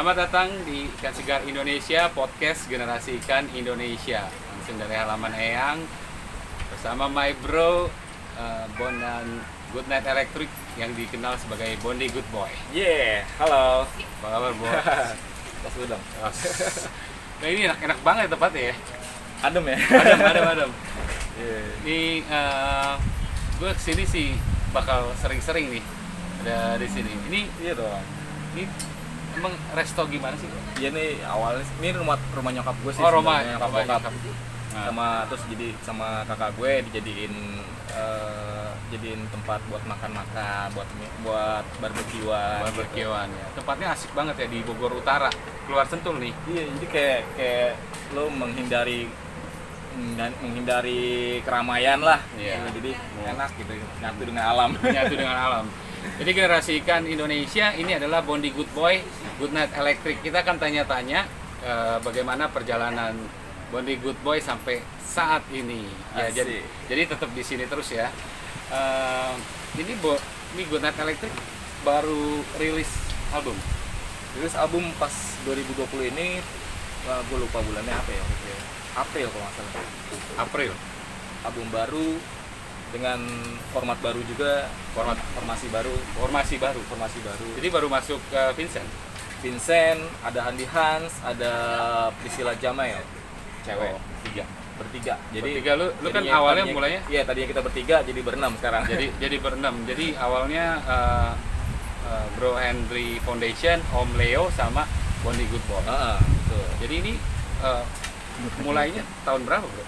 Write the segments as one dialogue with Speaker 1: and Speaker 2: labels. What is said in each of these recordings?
Speaker 1: Selamat datang di Ikan Segar Indonesia, podcast Generasi Ikan Indonesia. Langsung dari halaman Eyang bersama my bro Bon dan Good Night Electric yang dikenal sebagai Bondi Good Boy.
Speaker 2: Halo.
Speaker 1: Apa kabar, Bo?
Speaker 2: Pas dulu dong.
Speaker 1: Nah, ini enak banget tempatnya ya.
Speaker 2: Adem ya?
Speaker 1: Adem. Ini gue kesini sih bakal sering-sering nih ada di sini.
Speaker 2: Iya dong.
Speaker 1: Ini emang resto gimana sih?
Speaker 2: Iya nih awalnya ini rumah nyokap gue sih.
Speaker 1: Oh, rumah
Speaker 2: nyokap
Speaker 1: nyokap.
Speaker 2: Sama terus jadi sama kakak gue jadiin tempat buat makan-makan, buat barbekyuan.
Speaker 1: Barbekyuan ya. Tempatnya asik banget ya di Bogor Utara, keluar Sentul nih.
Speaker 2: Iya, jadi kayak lo menghindari keramaian lah.
Speaker 1: Iya.
Speaker 2: Jadi enak gitu, nyatu dengan alam.
Speaker 1: Nyatu dengan alam. Jadi Generasi Ikan Indonesia ini adalah Bondi Good Boy, Good Night Electric. Kita akan tanya-tanya bagaimana perjalanan Bondi Good Boy sampai saat ini. Ya, jadi tetap di sini terus ya. Ini Good Night Electric baru rilis album.
Speaker 2: Rilis album pas 2020 ini, gue lupa bulannya apa ya? April kalau nggak salah.
Speaker 1: April.
Speaker 2: Album baru dengan format baru juga, formasi baru.
Speaker 1: Jadi baru masuk ke
Speaker 2: Vincent, ada Handi Hans, ada Priscilla Jamail, cewek.
Speaker 1: Oh,
Speaker 2: bertiga. Jadi
Speaker 1: bertiga, lu kan awalnya mulainya?
Speaker 2: Iya, tadinya kita bertiga jadi berenam sekarang.
Speaker 1: Jadi berenam. Jadi awalnya Bro Henry Foundation, Om Leo sama Bondi Good Boy.
Speaker 2: Betul.
Speaker 1: Jadi ini mulainya tahun berapa, Bro?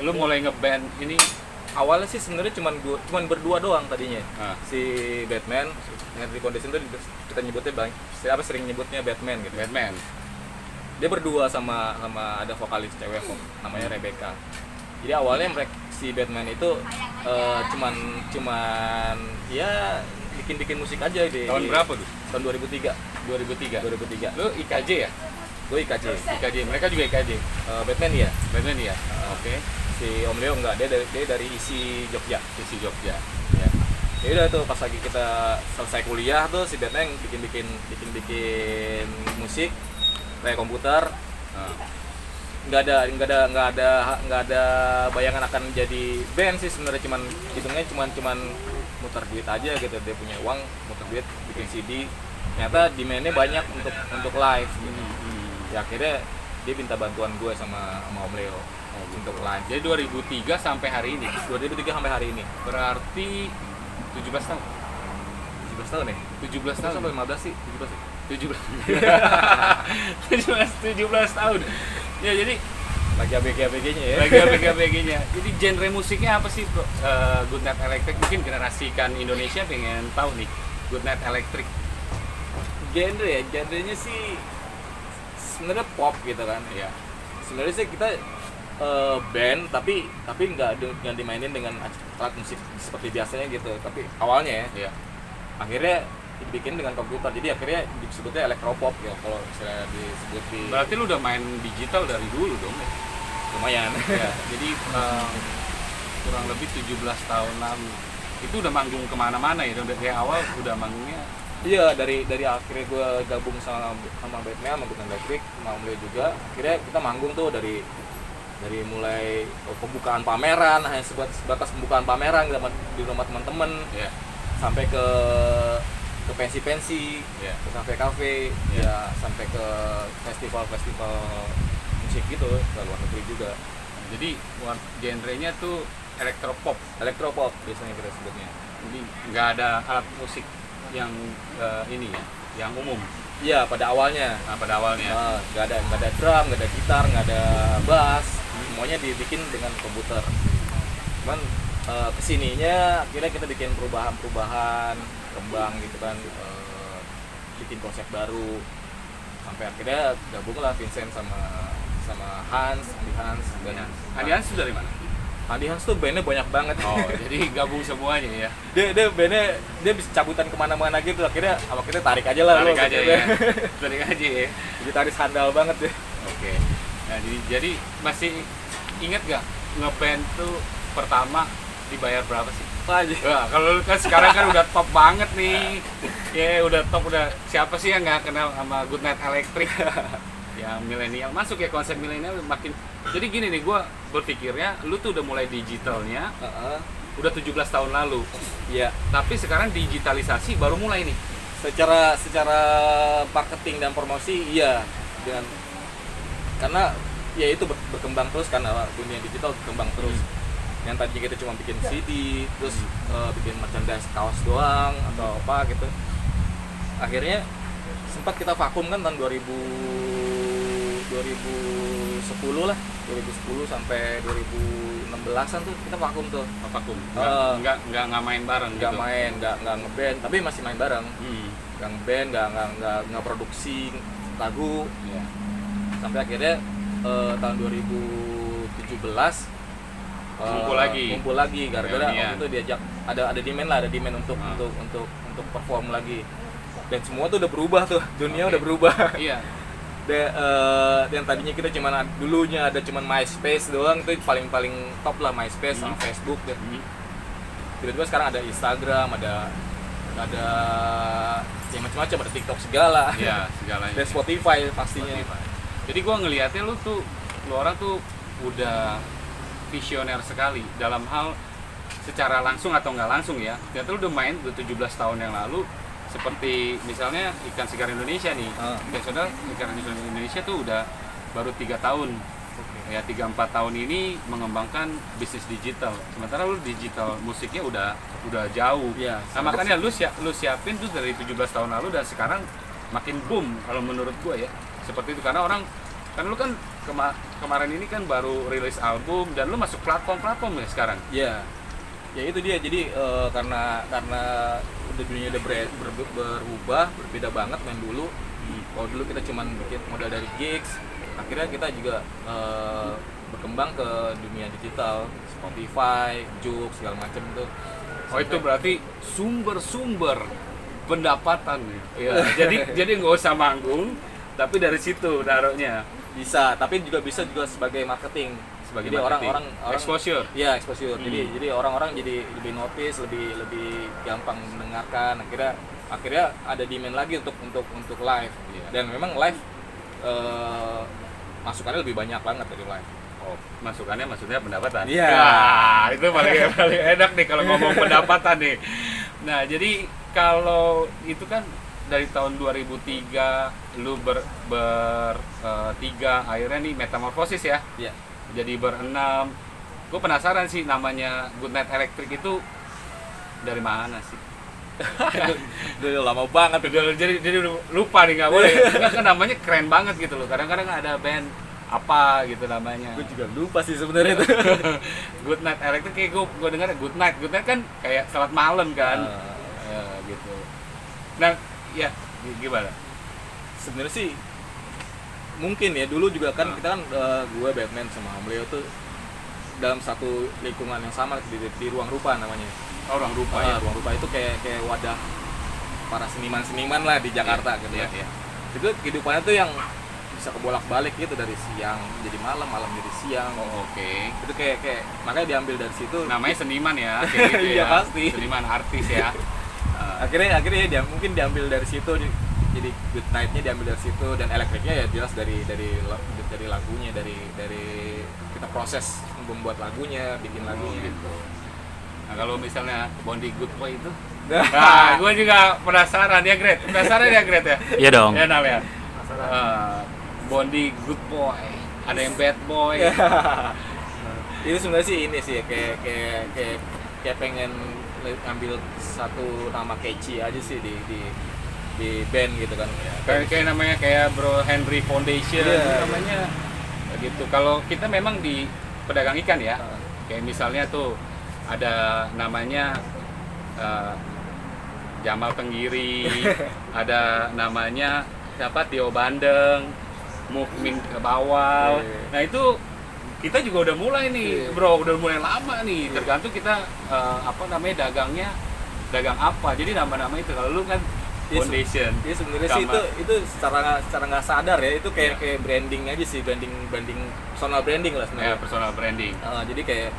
Speaker 1: Lu mulai ngeband ini?
Speaker 2: Awalnya sih sebenarnya cuman berdua doang tadinya. Si Batman, Henry Foundation tuh kita nyebutnya sering nyebutnya Batman gitu.
Speaker 1: Batman.
Speaker 2: Dia berdua sama ada vokalis cewek kok, namanya Rebecca. Jadi awalnya si Batman itu cuman ya bikin musik aja deh.
Speaker 1: Tahun berapa tuh?
Speaker 2: Tahun 2003.
Speaker 1: 2003.
Speaker 2: Lu
Speaker 1: IKJ ya?
Speaker 2: Gue IKJ.
Speaker 1: Mereka juga IKJ.
Speaker 2: Batman ya?
Speaker 1: Batman ya. Oke.
Speaker 2: Si Om Leo enggak, dia dari isi Jogja.
Speaker 1: Ya.
Speaker 2: Ya udah tuh pas lagi kita selesai kuliah tuh si Batman bikin musik kayak komputer. Nggak ada bayangan akan jadi band sih sebenarnya, hitungnya cuman muter duit aja gitu. Dia punya uang, muter duit, bikin CD. Ternyata demand-nya banyak untuk live. Ya akhirnya dia minta bantuan gue sama Om Leo untuk live.
Speaker 1: Jadi 2003 sampai hari ini.
Speaker 2: 2003 sampai hari ini.
Speaker 1: Berarti 17 tahun.
Speaker 2: 17 tahun ya?
Speaker 1: 17 tahun
Speaker 2: sampai 15 sih, 17
Speaker 1: tahun. Ya, jadi
Speaker 2: lagi ABG-nya ya.
Speaker 1: Lagi ABG-nya. Jadi genre musiknya apa sih, Bro? Good Night Electric, mungkin Generasi Ikan Indonesia pengen tahu nih. Good Night Electric.
Speaker 2: Genrenya sih sebenarnya pop gitu kan.
Speaker 1: Ya.
Speaker 2: Sebenarnya sih kita band tapi nggak dimainin dengan alat musik seperti biasanya gitu. Tapi awalnya ya. Akhirnya dibikin dengan komputer, jadi akhirnya disebutnya electropop ya kalau misalnya disebut di.
Speaker 1: Berarti lu udah main digital dari dulu dong ya?
Speaker 2: Lumayan.
Speaker 1: Ya, jadi kurang lebih 17 tahunan itu udah manggung kemana-mana ya, dari awal udah manggungnya.
Speaker 2: Iya, dari akhirnya gue gabung sama Batman, sama Good Night Electric, sama Om Leo juga. Akhirnya kita manggung tuh dari mulai pembukaan pameran, hanya sebatas pembukaan pameran di rumah teman-teman, sampai ke pensi-pensi, ke kafe-kafe, sampai ke festival musik gitu, ke luar negeri juga.
Speaker 1: Jadi genrenya tuh elektropop
Speaker 2: biasanya kita sebutnya.
Speaker 1: Jadi nggak ada alat musik yang ini ya, yang umum.
Speaker 2: Iya, pada awalnya. Nggak ada drum, nggak ada gitar, nggak ada bass, semuanya dibikin dengan komputer. Cuman kesininya akhirnya kita bikin perubahan kembang gitu kan, bikin konsep baru, sampai akhirnya gabunglah Vincent sama Andi Hans.
Speaker 1: Andi Hans itu dari mana?
Speaker 2: Andi Hans tuh bandnya banyak banget.
Speaker 1: Oh, jadi gabung semuanya ya.
Speaker 2: Dia bandnya dia bisa cabutan kemana-mana gitu. Akhirnya tarik aja lah.
Speaker 1: Tarik aja ya.
Speaker 2: Gitaris handal banget deh.
Speaker 1: Oke. Nah, jadi masih inget gak ngeband tuh pertama dibayar berapa sih?
Speaker 2: aja.
Speaker 1: Wah, kalau lu kan sekarang kan udah top banget nih. Ya udah top, udah siapa sih yang nggak kenal sama Good Night Electric? Ya milenial masuk ya, konsep milenial makin. Jadi gini nih, gue berpikirnya lu tuh udah mulai digitalnya udah 17 tahun lalu.
Speaker 2: Iya.
Speaker 1: Tapi sekarang digitalisasi baru mulai nih.
Speaker 2: Secara marketing dan promosi iya, dengan karena ya itu berkembang terus kan, dunia digital berkembang terus. Yang tadinya kita cuma bikin CD, terus bikin merchandise kaos doang atau apa gitu. Akhirnya sempat kita vakum kan tahun 2010 lah, 2010 sampai 2016an tuh kita vakum tuh.
Speaker 1: Vakum. Nggak main bareng
Speaker 2: Nggak
Speaker 1: gitu.
Speaker 2: main, nggak ngeband, tapi masih main bareng. Nggak ngeband, nggak produksi lagu.
Speaker 1: Iya.
Speaker 2: Sampai akhirnya tahun 2017 kumpul lagi gara-gara waktu itu diajak, ada demand untuk perform lagi, dan semua tuh udah berubah tuh, dunia udah berubah.
Speaker 1: Iya.
Speaker 2: Yang tadinya kita dulunya ada cuman MySpace doang, tuh paling top lah MySpace sama Facebook dan tiba-tiba sekarang ada Instagram, ada yang macam-macam, ada TikTok segala.
Speaker 1: Iya, segalanya.
Speaker 2: Dan Spotify pastinya.
Speaker 1: Jadi gue ngelihatnya lu orang tuh udah visioner sekali dalam hal secara langsung atau nggak langsung ya. Ternyata lu udah main udah 17 tahun yang lalu, seperti misalnya Ikan Segar Indonesia nih. Ikan Segar Indonesia tuh udah baru 3 tahun. Ya 3-4 tahun ini mengembangkan bisnis digital. Sementara lu digital musiknya udah jauh.
Speaker 2: Ya,
Speaker 1: nah, makanya lu siapin tuh dari 17 tahun lalu dan sekarang makin boom kalau menurut gua ya. Seperti itu, karena orang kan lu kan kemarin ini kan baru rilis album dan lu masuk platform ya sekarang.
Speaker 2: Iya. Ya itu dia. Jadi karena udah dunia udah berubah, berbeda banget main dulu. Kalau dulu kita cuman bikin modal dari gigs, akhirnya kita juga berkembang ke dunia digital, Spotify, Joox segala macam itu.
Speaker 1: Oh, itu berarti sumber pendapatan ya. jadi nggak usah manggung, tapi dari situ naruhnya.
Speaker 2: Bisa, tapi bisa juga sebagai marketing.
Speaker 1: Sebagai
Speaker 2: jadi
Speaker 1: marketing.
Speaker 2: orang
Speaker 1: Exposure.
Speaker 2: Iya, exposure. Jadi orang-orang jadi lebih notice, lebih gampang mendengarkan. Akhirnya ada demand lagi untuk live.
Speaker 1: Iya.
Speaker 2: Dan memang live masukannya lebih banyak banget dari live.
Speaker 1: Oh, masukannya maksudnya pendapatan.
Speaker 2: Iya.
Speaker 1: Nah, itu paling enak nih kalau ngomong pendapatan nih. Nah, jadi kalau itu kan dari tahun 2003 lu bertiga akhirnya nih metamorfosis ya.
Speaker 2: Iya.
Speaker 1: Jadi berenam. Gue penasaran sih, namanya Good Night Electric itu dari mana sih?
Speaker 2: Udah lama banget.
Speaker 1: Jadi udah lupa nih, nggak boleh. Enggak, kan namanya keren banget gitu loh. Kadang-kadang ada band apa gitu namanya.
Speaker 2: Gue juga lupa sih sebenarnya itu.
Speaker 1: Good Night Electric kayak gue dengar Good Night kan kayak selamat malam kan. Ya, gitu. Nah, ya gimana?
Speaker 2: Sebenarnya sih mungkin ya dulu juga kan kita kan gue Batman sama Om Leo tuh dalam satu lingkungan yang sama di Ruang Rupa namanya.
Speaker 1: Oh, Ruang Rupa ya.
Speaker 2: Ruang Rupa itu kayak wadah para seniman lah di Jakarta gitu ya. Itu kehidupannya tuh yang bisa kebolak-balik gitu, dari siang jadi malam jadi siang.
Speaker 1: Oh, oke.
Speaker 2: Itu kayak makanya diambil dari situ.
Speaker 1: Namanya seniman ya, kayak gitu
Speaker 2: Iya,
Speaker 1: ya.
Speaker 2: pasti.
Speaker 1: Seniman artis ya.
Speaker 2: Akhirnya dia mungkin diambil dari situ, jadi Good Night-nya diambil dari situ, dan elektriknya ya jelas dari lagunya, dari kita proses membuat lagunya, bikin lagunya
Speaker 1: gitu. Nah, kalau misalnya Bondi Good Boy itu, nah, gue juga penasaran ya, Gret. Penasaran ya, Gret ya?
Speaker 3: Iya dong.
Speaker 1: Ya, Nal ya. Bondi Good Boy, ada yang Bad Boy.
Speaker 2: Itu sebenarnya sih ini sih kayak pengen ambil satu nama catchy aja sih di band gitu kan.
Speaker 1: Kayak namanya kayak Bro Henry Foundation namanya gitu. Kalau kita memang di pedagang ikan ya, kayak misalnya tuh ada namanya Jamal Tenggiri, ada namanya siapa, Tio Bandeng, Mukmin Bawal. Nah itu kita juga udah mulai nih, bro, udah mulai lama nih. Tergantung kita dagangnya dagang apa. Jadi nama-nama itu kalau lu kan foundation.
Speaker 2: Iya sebenarnya sih itu secara nggak sadar ya, itu kayak branding aja sih, branding personal branding lah sebenarnya.
Speaker 1: Ya, personal branding.
Speaker 2: Jadi kayak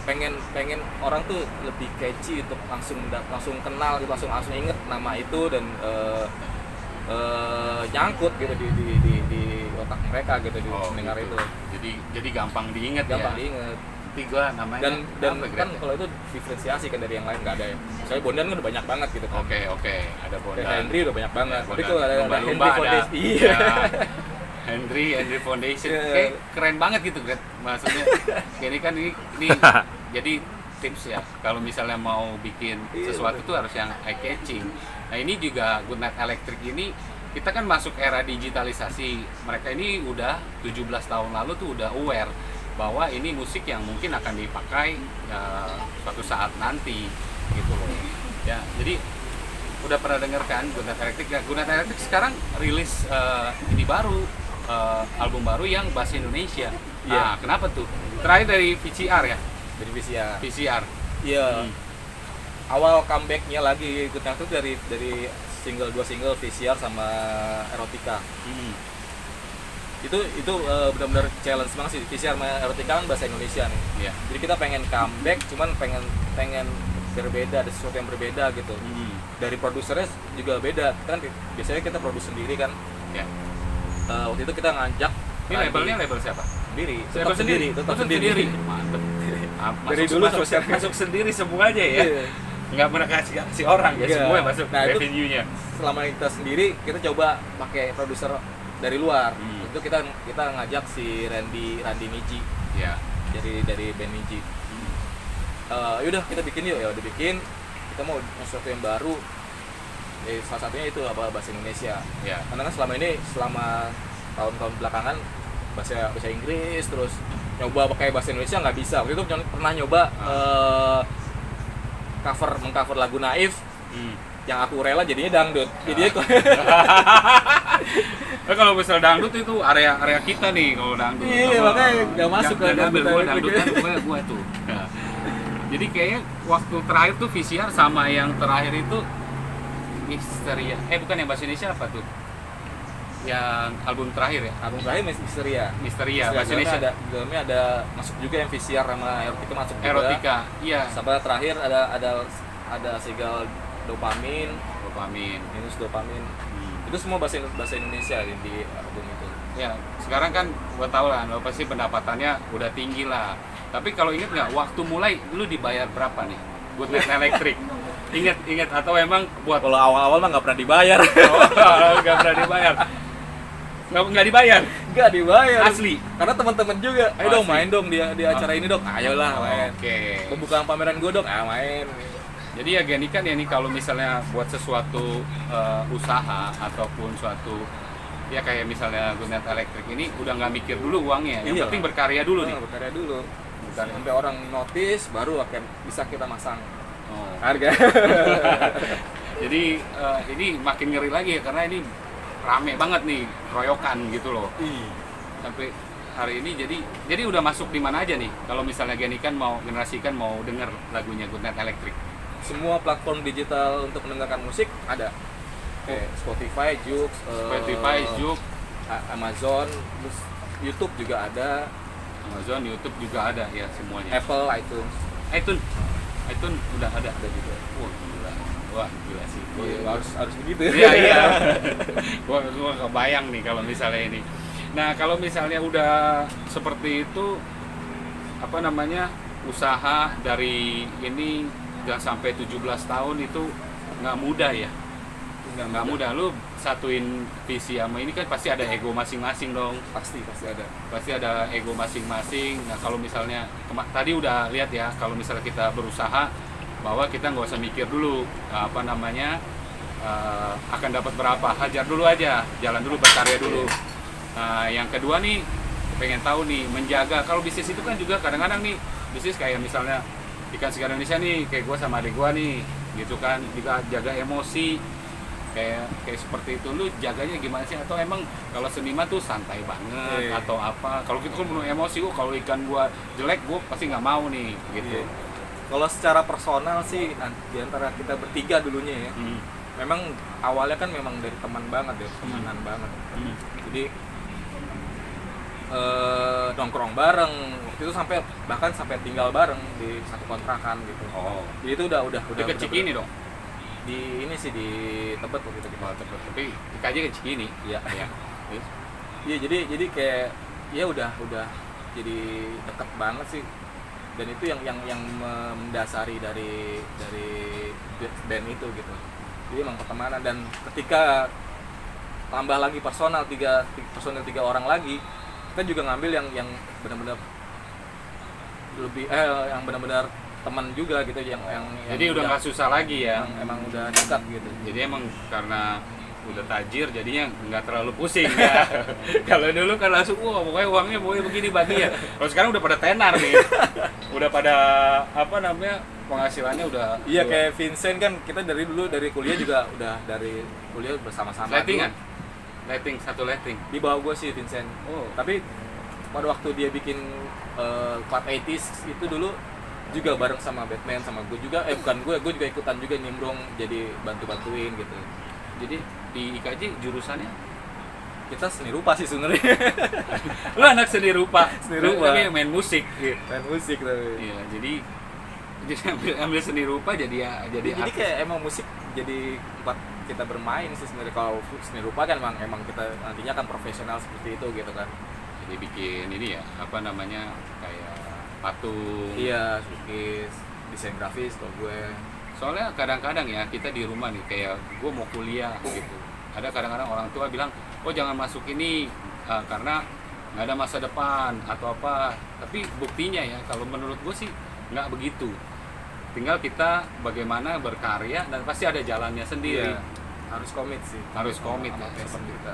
Speaker 2: pengen orang tuh lebih catchy untuk langsung kenal gitu, langsung inget nama itu dan nyangkut gitu di otak mereka gitu di pendengar
Speaker 1: gitu.
Speaker 2: itu.
Speaker 1: Jadi gampang diingat ya.
Speaker 2: Gampang diinget.
Speaker 1: Nanti gua namanya
Speaker 2: Dan
Speaker 1: apa,
Speaker 2: kan
Speaker 1: Gret?
Speaker 2: kalau itu diferensiasi kan dari yang lain nggak ada ya. Misalnya Bondan kan udah banyak banget gitu kan.
Speaker 1: Oke, ada Bondan.
Speaker 2: Kayak Henry udah banyak banget. Tapi
Speaker 1: Bondan.
Speaker 2: kalau ada
Speaker 1: Lumba-lumba
Speaker 2: Henry
Speaker 1: ada.
Speaker 2: Foundation. Iya.
Speaker 1: Ya. Henry Foundation. Kayak keren banget gitu, Gret. Maksudnya ini kan ini jadi tips ya. Kalau misalnya mau bikin sesuatu tuh harus yang eye catching. Nah, ini juga Good Night Electric ini kita kan masuk era digitalisasi. Mereka ini udah 17 tahun lalu tuh udah aware bahwa ini musik yang mungkin akan dipakai suatu saat nanti gitu loh. Ya, jadi udah pernah dengar kan Good Night Electric? Ya, Good Night Electric sekarang rilis ini baru album baru yang bahasa Indonesia. Nah, kenapa tuh? Terakhir dari VCR ya?
Speaker 2: Dari VCR. Iya. Awal comebacknya lagi Good Night itu dari dua single VCR sama Erotica. Itu benar-benar challenge banget sih. VCR sama Erotica kan bahasa Indonesia nih.
Speaker 1: Iya.
Speaker 2: Jadi kita pengen comeback, cuman pengen berbeda, ada sesuatu yang berbeda gitu. Dari produsernya juga beda. Kan biasanya kita produksi sendiri kan.
Speaker 1: Ya.
Speaker 2: Waktu itu kita ngajak.
Speaker 1: Ini labelnya label siapa?
Speaker 2: Tetap sendiri.
Speaker 1: Mantep.
Speaker 2: Dari dulu
Speaker 1: masuk sendiri semuanya ya.
Speaker 2: Iya.
Speaker 1: Nggak pernah kasih orang ya,
Speaker 2: Iya.
Speaker 1: semua yang masuk
Speaker 2: Nah, itu
Speaker 1: revenue-nya.
Speaker 2: Selama kita sendiri, kita coba pakai produser dari luar.
Speaker 1: Hmm.
Speaker 2: Itu kita ngajak si Randy Niji.
Speaker 1: Ya.
Speaker 2: Dari band Niji. Yaudah kita bikin yuk, ya udah bikin. Kita mau sesuatu yang baru. Salah satunya itu bahasa Indonesia.
Speaker 1: Ya.
Speaker 2: Karena kan selama tahun-tahun belakangan bahasa Inggris terus nyoba pakai bahasa Indonesia nggak bisa. Waktu itu pernah nyoba mengcover lagu Naif. Yang aku rela jadinya dangdut. Jadinya
Speaker 1: Nah, kalau misal dangdut itu area kita nih kalau dangdut.
Speaker 2: Iya, makanya nggak masuk ke
Speaker 1: dangdut.
Speaker 2: dangdut.
Speaker 1: Dangdut kan gua tuh. Nah, jadi kayaknya waktu terakhir tuh VCR sama yang terakhir itu Misteria. Bukan yang bahasa Indonesia apa tuh? Yang album terakhir ya?
Speaker 2: Album terakhir Misteria
Speaker 1: bahasa Indonesia.
Speaker 2: Dalamnya ada masuk juga yang VCR sama Erotica masuk juga.
Speaker 1: Erotica, iya.
Speaker 2: Sampai terakhir ada Segal Dopamin, minus Dopamin. Itu semua bahasa Indonesia di album itu.
Speaker 1: Ya, sekarang kan gua tahu lah, lo pasti pendapatannya udah tinggi lah. Tapi kalau inget nggak, waktu mulai lu dibayar berapa nih? Good Night Electric. Ingat atau emang buat
Speaker 2: Kalau awal-awal mah nggak pernah dibayar.
Speaker 1: nggak pernah dibayar? Nggak dibayar?
Speaker 2: Nggak dibayar.
Speaker 1: Asli?
Speaker 2: Karena teman-teman juga, ayo dong main dong di acara ini dong. Ayolah main.
Speaker 1: Oke.
Speaker 2: Pembukaan pameran gue dong, main.
Speaker 1: Jadi ya gini kan ya nih, kalau misalnya buat sesuatu usaha ataupun suatu ya kayak misalnya Good Night Electric ini udah nggak mikir dulu uangnya, yang penting berkarya dulu nih.
Speaker 2: Berkarya dulu. Sampai orang notice baru akan bisa kita masang harga.
Speaker 1: Jadi ini makin ngeri lagi ya, karena ini rame banget nih keroyokan gitu loh. Sampai hari ini jadi udah masuk di mana aja nih kalau misalnya Genikan generasikan mau denger lagunya Good Night Electric.
Speaker 2: Semua platform digital untuk mendengarkan musik ada. Spotify, Joox, Amazon, terus YouTube juga ada.
Speaker 1: Amazon, YouTube juga ada ya semuanya.
Speaker 2: Apple, iTunes
Speaker 1: udah ada
Speaker 2: juga.
Speaker 1: Wah gila sih.
Speaker 2: Harus begitu.
Speaker 1: Iya. Gua kebayang nih kalau misalnya ini. Nah, kalau misalnya udah seperti itu usaha dari ini dan sampai 17 tahun itu nggak mudah ya. Nggak mudah. Lu satuin visi sama ini kan pasti ada ego masing-masing dong.
Speaker 2: Pasti ada.
Speaker 1: Pasti ada ego masing-masing. Nah, kalau misalnya tadi udah lihat ya, kalau misalnya kita berusaha bahwa kita nggak usah mikir dulu akan dapat berapa, hajar dulu aja, jalan dulu, berkarya dulu. Nah, yang kedua nih pengen tahu nih, menjaga, kalau bisnis itu kan juga kadang-kadang nih bisnis kayak misalnya Ikan Segar Indonesia nih, kayak gue sama adik gue nih gitu kan, juga jaga emosi kayak seperti itu. Lu jaganya gimana sih? Atau emang kalau seniman tuh santai banget atau apa? Kalau gitu kan penuh emosi, kalau ikan gua jelek gua pasti nggak mau nih gitu.
Speaker 2: Kalau secara personal sih di antara kita bertiga dulunya ya, memang awalnya kan memang dari teman banget ya, temanan banget. Jadi nongkrong bareng waktu itu bahkan sampai tinggal bareng di satu kontrakan gitu.
Speaker 1: Oh.
Speaker 2: Jadi itu udah
Speaker 1: Di Cikini dong.
Speaker 2: Di ini sih di Tebet waktu itu kita.
Speaker 1: Tebet. Tapi IKJ ke Cikini.
Speaker 2: Iya.
Speaker 1: Iya.
Speaker 2: Iya jadi kayak ya udah jadi deket banget sih. Dan itu yang mendasari dari band itu gitu. Jadi emang pertemanan, dan ketika tambah lagi personal 3 orang lagi, kita juga ngambil yang benar-benar lebih yang benar-benar teman juga gitu, yang
Speaker 1: Jadi udah nggak susah lagi ya.
Speaker 2: Emang udah dekat gitu.
Speaker 1: Jadi emang karena udah tajir jadinya nggak terlalu pusing ya. Kalau dulu kan langsung pokoknya uangnya begini bagi ya. Kalau sekarang udah pada tenar nih. Udah pada penghasilannya udah.
Speaker 2: Iya, kayak Vincent kan kita dari kuliah juga udah dari kuliah bersama-sama.
Speaker 1: Satu lighting.
Speaker 2: Di bawah gue sih Vincent.
Speaker 1: Oh.
Speaker 2: Tapi pada waktu dia bikin Club 80s itu dulu juga bareng sama Batman, sama gue juga, gue juga ikutan juga nimbrung, jadi bantuin gitu.
Speaker 1: Jadi di IKJ jurusannya
Speaker 2: kita seni rupa sih sebenarnya.
Speaker 1: lu anak seni rupa tapi main musik
Speaker 2: gitu. Main musik tapi.
Speaker 1: Iya, jadi ambil seni rupa jadi
Speaker 2: kayak emang musik jadi tempat kita bermain sih sebenarnya. Kalau seni rupa kan emang kita nantinya kan profesional seperti itu gitu kan.
Speaker 1: Jadi bikin ini ya, kayak patung.
Speaker 2: Iya, lukis, desain grafis kalau gue.
Speaker 1: Soalnya kadang-kadang ya kita di rumah nih, kayak gue mau kuliah gitu. Ada kadang-kadang orang tua bilang, oh jangan masuk ini karena nggak ada masa depan atau apa. Tapi buktinya ya, kalau menurut gue sih nggak begitu. Tinggal kita bagaimana berkarya dan pasti ada jalannya sendiri.
Speaker 2: Iya, harus komit sih.
Speaker 1: Harus komit
Speaker 2: ya,
Speaker 1: seperti kita.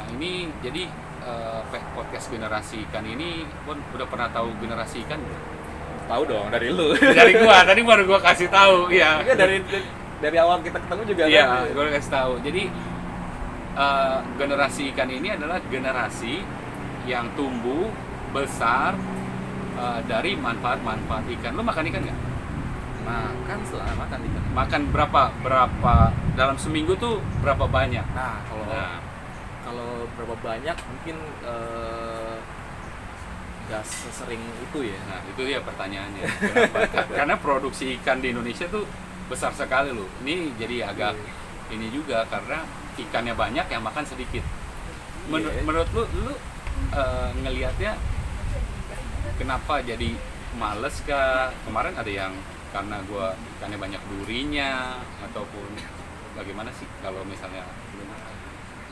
Speaker 1: Nah ini jadi podcast Generasi Ikan ini pun udah pernah tahu Generasi Ikan?
Speaker 2: Tahu dong, dari lu.
Speaker 1: Dari gua, tadi baru gua kasih tahu. Iya.
Speaker 2: Dari awal kita ketemu juga.
Speaker 1: Iya, gua kasih tahu. Jadi Generasi Ikan ini adalah generasi yang tumbuh besar dari manfaat-manfaat ikan. Lu makan ikan nggak?
Speaker 2: Makan ikan.
Speaker 1: Makan berapa dalam seminggu tuh berapa banyak?
Speaker 2: Nah, kalau berapa banyak mungkin nggak sesering itu ya.
Speaker 1: Nah itu dia pertanyaannya. Karena produksi ikan di Indonesia tuh besar sekali loh. Ini jadi agak ini juga karena ikannya banyak yang makan sedikit. Menurut lu ngelihatnya kenapa jadi males kah? Kemarin ada yang karena gua ikannya banyak durinya ataupun bagaimana sih kalau misalnya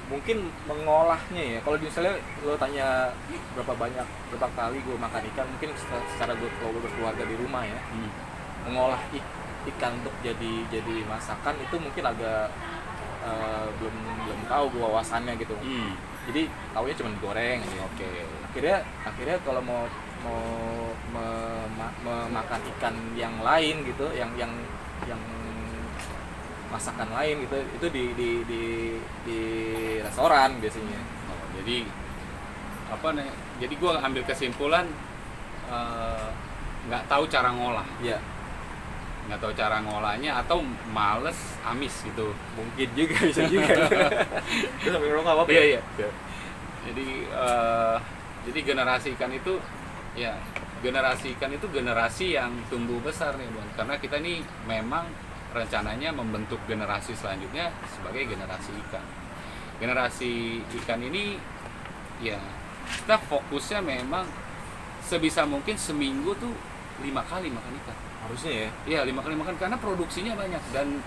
Speaker 2: mungkin mengolahnya ya. Kalau misalnya lo tanya berapa kali gue makan ikan, mungkin secara kalau gue berkeluarga di rumah ya, mengolah ikan untuk jadi masakan itu mungkin agak belum tahu gue wawasannya gitu. Jadi taunya cuma digoreng aja.
Speaker 1: Oke.
Speaker 2: Akhirnya kalau mau makan ikan yang lain gitu, yang masakan lain gitu, itu di restoran biasanya.
Speaker 1: Jadi jadi gue ambil kesimpulan nggak tahu cara ngolah.
Speaker 2: Iya.
Speaker 1: Nggak tahu cara ngolahnya atau males amis gitu.
Speaker 2: Mungkin juga bisa juga. Terus sampai ngerokok apa?
Speaker 1: Iya. Jadi generasi ikan itu generasi yang tumbuh besar nih Bang. Karena kita ini memang rencananya membentuk generasi selanjutnya sebagai generasi ikan. Generasi ikan ini ya kita fokusnya memang sebisa mungkin seminggu tuh 5 kali makan ikan.
Speaker 2: Harusnya ya?
Speaker 1: Iya 5 kali makan karena produksinya banyak dan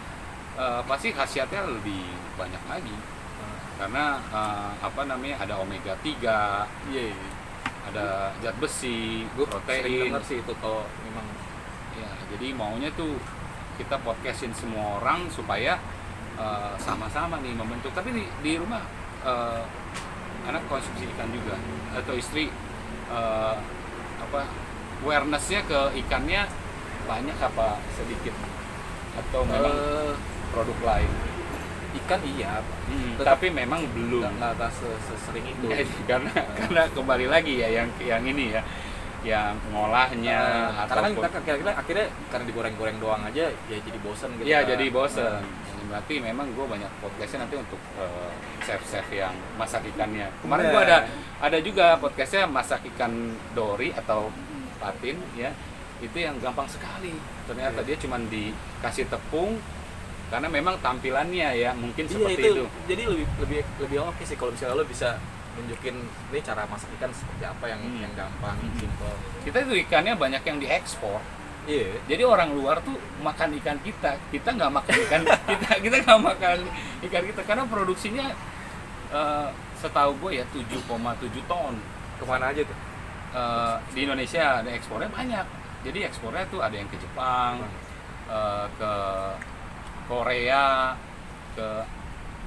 Speaker 1: pasti khasiatnya lebih banyak lagi. Karena ada omega 3, ada zat besi, protein.
Speaker 2: Sering denger sih itu kalau memang.
Speaker 1: Ya jadi maunya tuh kita podcastin semua orang supaya sama-sama nih membentuk. Tapi di rumah anak konsumsi ikan juga atau istri awareness-nya ke ikannya banyak apa sedikit atau memang produk lain?
Speaker 2: Ikan iya,
Speaker 1: tapi memang belum
Speaker 2: nggak sesering itu.
Speaker 1: Karena kembali lagi ya yang ini ya, yang ngolahnya
Speaker 2: karena kan kita akhirnya karena digoreng-goreng doang aja ya jadi bosen gitu.
Speaker 1: Iya jadi bosen. Berarti memang gue banyak podcastnya nanti untuk chef-chef yang masak ikannya. Kemarin gue ada juga podcastnya masak ikan dori atau patin ya. Itu yang gampang sekali. Ternyata dia cuma dikasih tepung karena memang tampilannya ya mungkin seperti itu.
Speaker 2: Jadi lebih oke sih kalau misalnya lo bisa nunjukin ini cara masak ikan seperti apa yang gampang, simple.
Speaker 1: Kita itu ikannya banyak yang diekspor.
Speaker 2: Iya.
Speaker 1: Jadi orang luar tuh makan ikan kita nggak makan ikan kita nggak makan ikan kita karena produksinya setahu gue ya 7,7 ton.
Speaker 2: Kemana aja tuh?
Speaker 1: Di Indonesia ada ekspornya banyak. Jadi ekspornya tuh ada yang ke Jepang, ke Korea,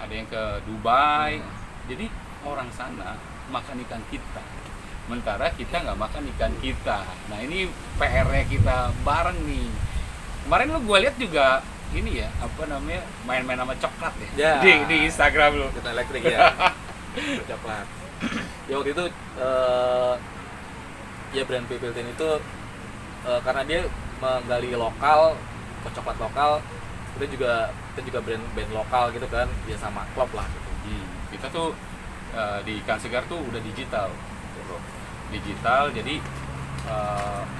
Speaker 1: ada yang ke Dubai. Jadi orang sana makan ikan kita. Sementara kita nggak makan ikan kita. Nah ini PR-nya kita bareng nih. Kemarin lu gue lihat juga ini ya, apa namanya, main-main sama coklat ya, di Instagram lu.
Speaker 2: Kita elektrik ya. Coklat. Ya waktu itu ya brand Pipiltin itu karena dia menggali lokal, coklat lokal, kita juga brand lokal gitu kan, ya sama klub lah gitu.
Speaker 1: Kita tuh di ikan segar tuh udah digital. Jadi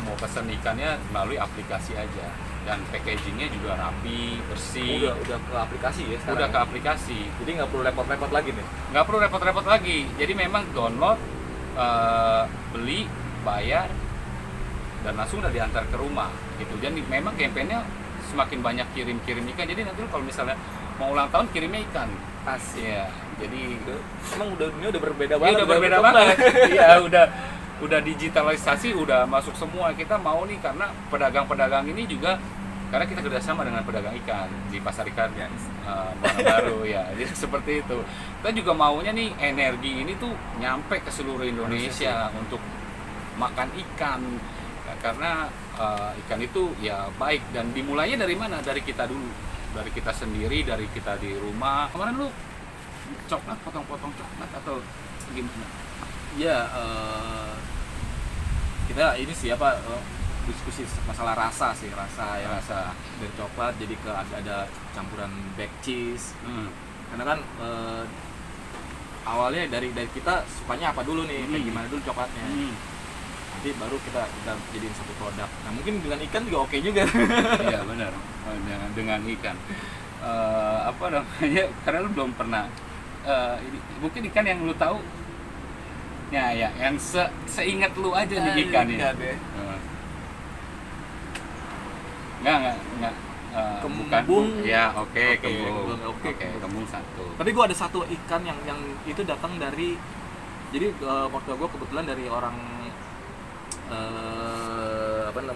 Speaker 1: mau pesen ikannya melalui aplikasi aja dan packagingnya juga rapi, bersih.
Speaker 2: Udah ke aplikasi ya sekarang.
Speaker 1: Udah ke aplikasi.
Speaker 2: Jadi nggak perlu repot-repot lagi nih.
Speaker 1: Nggak perlu repot-repot lagi. Jadi memang download, beli, bayar, dan langsung udah diantar ke rumah gitu. Jadi memang kampanyenya semakin banyak kirim ikan. Jadi nanti kalau misalnya mau ulang tahun kirimnya ikan.
Speaker 2: Asik.
Speaker 1: Ya. Jadi
Speaker 2: emang dunia udah berbeda banget.
Speaker 1: Udah berbeda banget. Iya, udah digitalisasi, udah masuk semua. Kita mau nih karena pedagang-pedagang ini juga karena kita kerjasama dengan pedagang ikan di pasar ikan ya, baru ya. Jadi seperti itu. Kita juga maunya nih energi ini tuh nyampe ke seluruh Indonesia untuk makan ikan. Karena ikan itu ya baik dan dimulainya dari mana? Dari kita dulu. Dari kita sendiri, dari kita di rumah. Kemarin lu coklat, potong-potong coklat atau gimana?
Speaker 2: Ya, kita ini sih apa diskusi masalah rasa ya.
Speaker 1: Rasa
Speaker 2: dari coklat jadi ke ada campuran baked cheese. Karena kan awalnya dari kita sukanya apa dulu nih, kayak gimana dulu coklatnya. Nanti baru kita jadiin satu produk. Nah mungkin dengan ikan juga oke juga.
Speaker 1: Iya benar, dengan ikan. Apa namanya? Karena lu belum pernah. Mungkin ikan yang lu tahu. Ya, yang seingat lu aja nih ikan ya. Enggak.
Speaker 2: Kembung.
Speaker 1: Ya, oke, kembung.
Speaker 2: Oke,
Speaker 1: kembung satu.
Speaker 2: Tapi gua ada satu ikan yang itu datang dari, jadi waktu gua kebetulan dari orang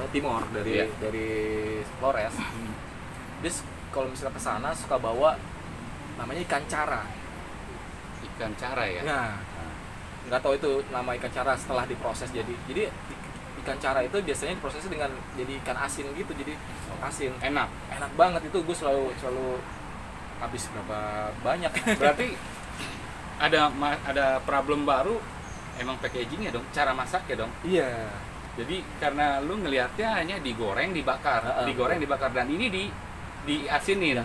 Speaker 2: Timor, dari Flores. Dia kalau misalnya ke sana suka bawa namanya ikan cara.
Speaker 1: Ikan cara ya.
Speaker 2: Nah, nggak tahu itu nama ikan cara setelah diproses jadi ikan cara itu biasanya diprosesnya dengan jadi ikan asin gitu, jadi asin.
Speaker 1: Enak
Speaker 2: banget itu, gue selalu habis berapa banyak.
Speaker 1: Berarti ada problem baru emang packagingnya dong, cara masaknya dong.
Speaker 2: Iya.
Speaker 1: Jadi karena lu ngelihatnya hanya digoreng, dibakar, dan ini diasinin.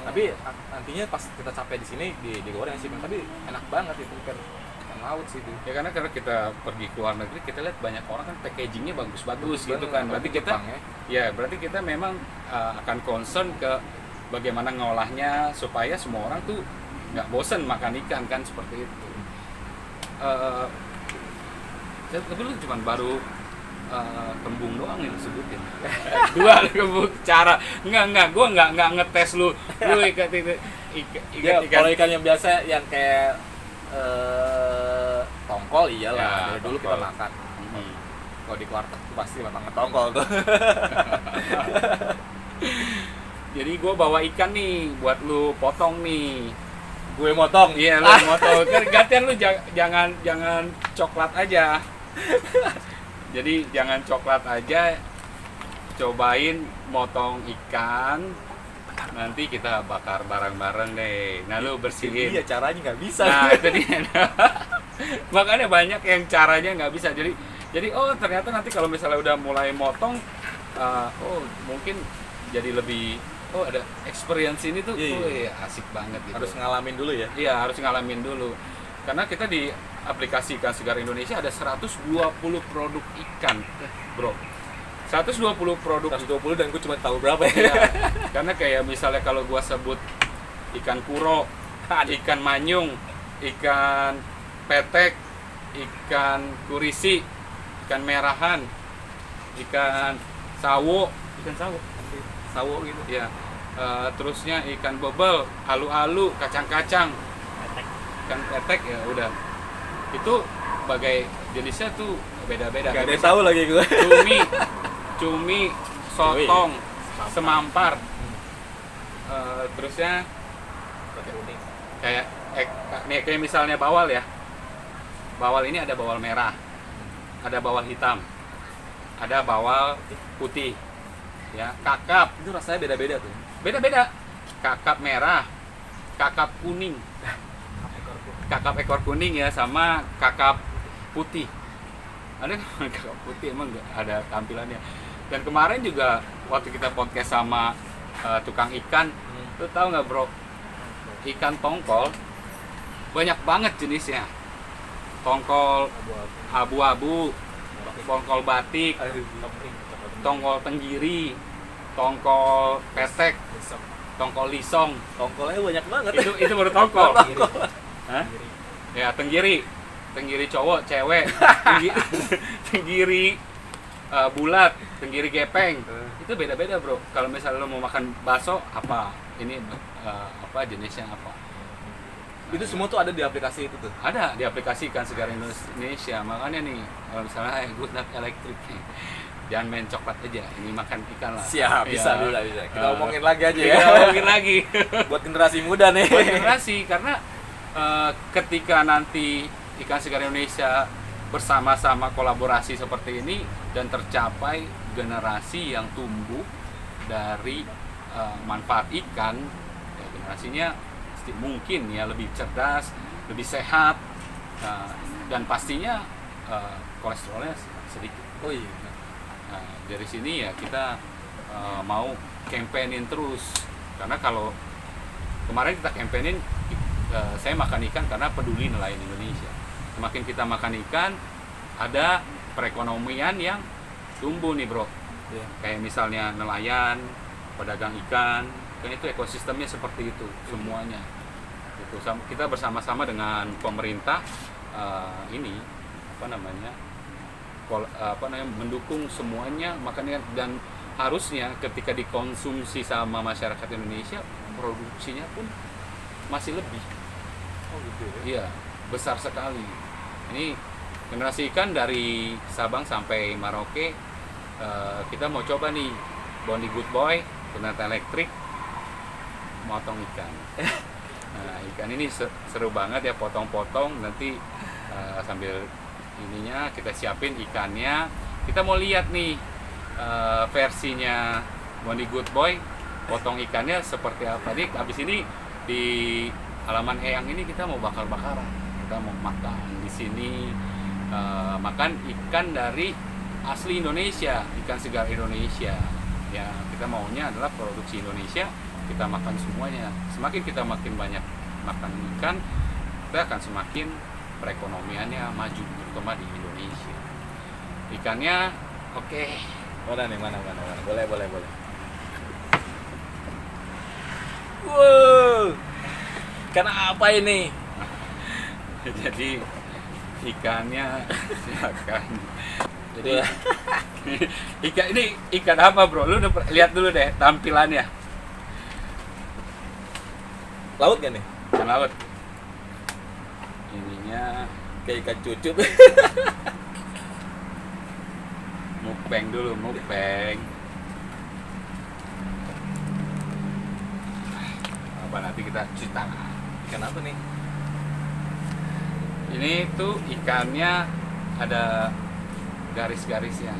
Speaker 2: Tapi nantinya pas kita capek di sini digoreng sih, tapi enak banget itu kan laut sih itu.
Speaker 1: Ya karena kita pergi ke luar negeri kita lihat banyak orang kan packagingnya bagus gitu kan. Berarti kita berarti kita memang akan concern ke bagaimana ngolahnya supaya semua orang tuh nggak bosen makan ikan kan, seperti itu. Tapi lu cuma baru kembung doang nih lu sebutin. Dua kembung cara. Enggak, gua enggak ngetes lu ikan.
Speaker 2: Kalau ikan yang biasa yang kayak tongkol iyalah,
Speaker 1: ya,
Speaker 2: dari dulu kita makan. Kalau di warteg pasti makan tongkol tuh.
Speaker 1: Jadi gue bawa ikan nih buat lu potong nih.
Speaker 2: Gue motong.
Speaker 1: Iya, lu motong. Gantian lu jangan coklat aja. Jadi jangan coklat aja. Cobain motong ikan. Nanti kita bakar bareng-bareng deh. Nah, lu bersihin.
Speaker 2: Iya, caranya nggak bisa.
Speaker 1: Nah, itu dia. Makanya banyak yang caranya nggak bisa. Jadi ternyata nanti kalau misalnya udah mulai motong, mungkin jadi lebih oh ada experience ini tuh,
Speaker 2: Iya.
Speaker 1: oh iya asik banget gitu.
Speaker 2: Harus ngalamin dulu ya.
Speaker 1: Iya, harus ngalamin dulu. Karena kita di aplikasi Ikan Segar Indonesia ada 120 produk ikan, bro. 120 produk.
Speaker 2: 120 dan gue cuma tahu berapa ya.
Speaker 1: Iya. Karena kayak misalnya kalau gua sebut ikan kuro, ikan manyung, ikan petek, ikan kurisi, ikan merahan, ikan sawo gitu ya. Terusnya ikan bebel, alu-alu, kacang-kacang, ikan petek ya udah. Itu bagai jenisnya tuh beda-beda.
Speaker 2: Gak ada yang tahu lagi gue.
Speaker 1: Cumi, sotong, semampar. Terusnya kayak misalnya bawal ya. Bawal ini ada bawal merah, ada bawal hitam, ada bawal putih. Ya, kakap
Speaker 2: Itu rasanya beda-beda tuh.
Speaker 1: beda-beda. Kakap merah, kakap kuning, kakap ekor kuning ya, sama kakap putih. Ada kakap putih emang nggak ada tampilannya. Dan kemarin juga waktu kita podcast sama tukang ikan, lu tahu nggak bro, ikan tongkol banyak banget jenisnya. Tongkol abu-abu, tongkol batik, tongkol tenggiri, tongkol petek, tongkol lisong.
Speaker 2: Tongkolnya banyak banget.
Speaker 1: Itu baru tongkol. Hah? Ya tenggiri cowok, cewek, tenggiri bulat, tenggiri gepeng. Itu beda-beda bro. Kalau misalnya lo mau makan bakso apa, ini apa jenisnya apa?
Speaker 2: Itu semua tuh ada di aplikasi itu tuh.
Speaker 1: Ada di aplikasi Ikan Segar Indonesia. Makanya nih kalau misalnya Good Night Electric nih, jangan main coklat aja, ini makan ikan lah.
Speaker 2: Siap, bisa. Kita omongin lagi aja ya.
Speaker 1: Kita omongin lagi.
Speaker 2: Buat generasi muda nih.
Speaker 1: Buat generasi, karena ketika nanti Ikan Segar Indonesia bersama-sama kolaborasi seperti ini dan tercapai generasi yang tumbuh dari manfaat ikan, ya generasinya mungkin ya lebih cerdas, lebih sehat, dan pastinya kolesterolnya sedikit.
Speaker 2: Oh iya.
Speaker 1: Nah, dari sini ya kita mau campaignin terus, karena kalau kemarin kita campaignin saya makan ikan karena peduli nelayan Indonesia. Semakin kita makan ikan, ada perekonomian yang tumbuh nih bro.
Speaker 2: Yeah.
Speaker 1: Kayak misalnya nelayan, pedagang ikan, kan itu ekosistemnya seperti itu semuanya. Gitu. Kita bersama-sama dengan pemerintah ini mendukung semuanya makanya, dan harusnya ketika dikonsumsi sama masyarakat Indonesia produksinya pun masih lebih.
Speaker 2: Oh gitu ya.
Speaker 1: Iya, besar sekali. Ini generasi ikan dari Sabang sampai Merauke, kita mau coba nih Bondi Good Boy, Good Night Electric, motong ikan. Nah, ikan ini seru banget ya, potong-potong nanti sambil ininya kita siapin ikannya. Kita mau lihat nih versinya Bondi Good Boy, potong ikannya seperti apa. Nih abis ini di halaman Eyang ini kita mau bakar-bakaran, kita mau makan di sini, makan ikan dari asli Indonesia, ikan segar Indonesia. Ya kita maunya adalah produksi Indonesia, kita makan semuanya. Semakin kita makin banyak makan ikan, kita akan semakin perekonomiannya maju, terutama di Indonesia. Ikannya oke.
Speaker 2: Mana nih, mana. Boleh. Wow. Ikan apa ini?
Speaker 1: Jadi ikannya silakan. Jadi ikan ini ikan apa bro? Lu lihat dulu deh tampilannya.
Speaker 2: Laut kan nih?
Speaker 1: Ikan laut. Ininya
Speaker 2: Kayak ikan cucut.
Speaker 1: mukbang dulu, mukbang. Apa nanti kita cuci tangan.
Speaker 2: Ikan apa nih?
Speaker 1: Ini tuh ikannya ada garis-garisnya.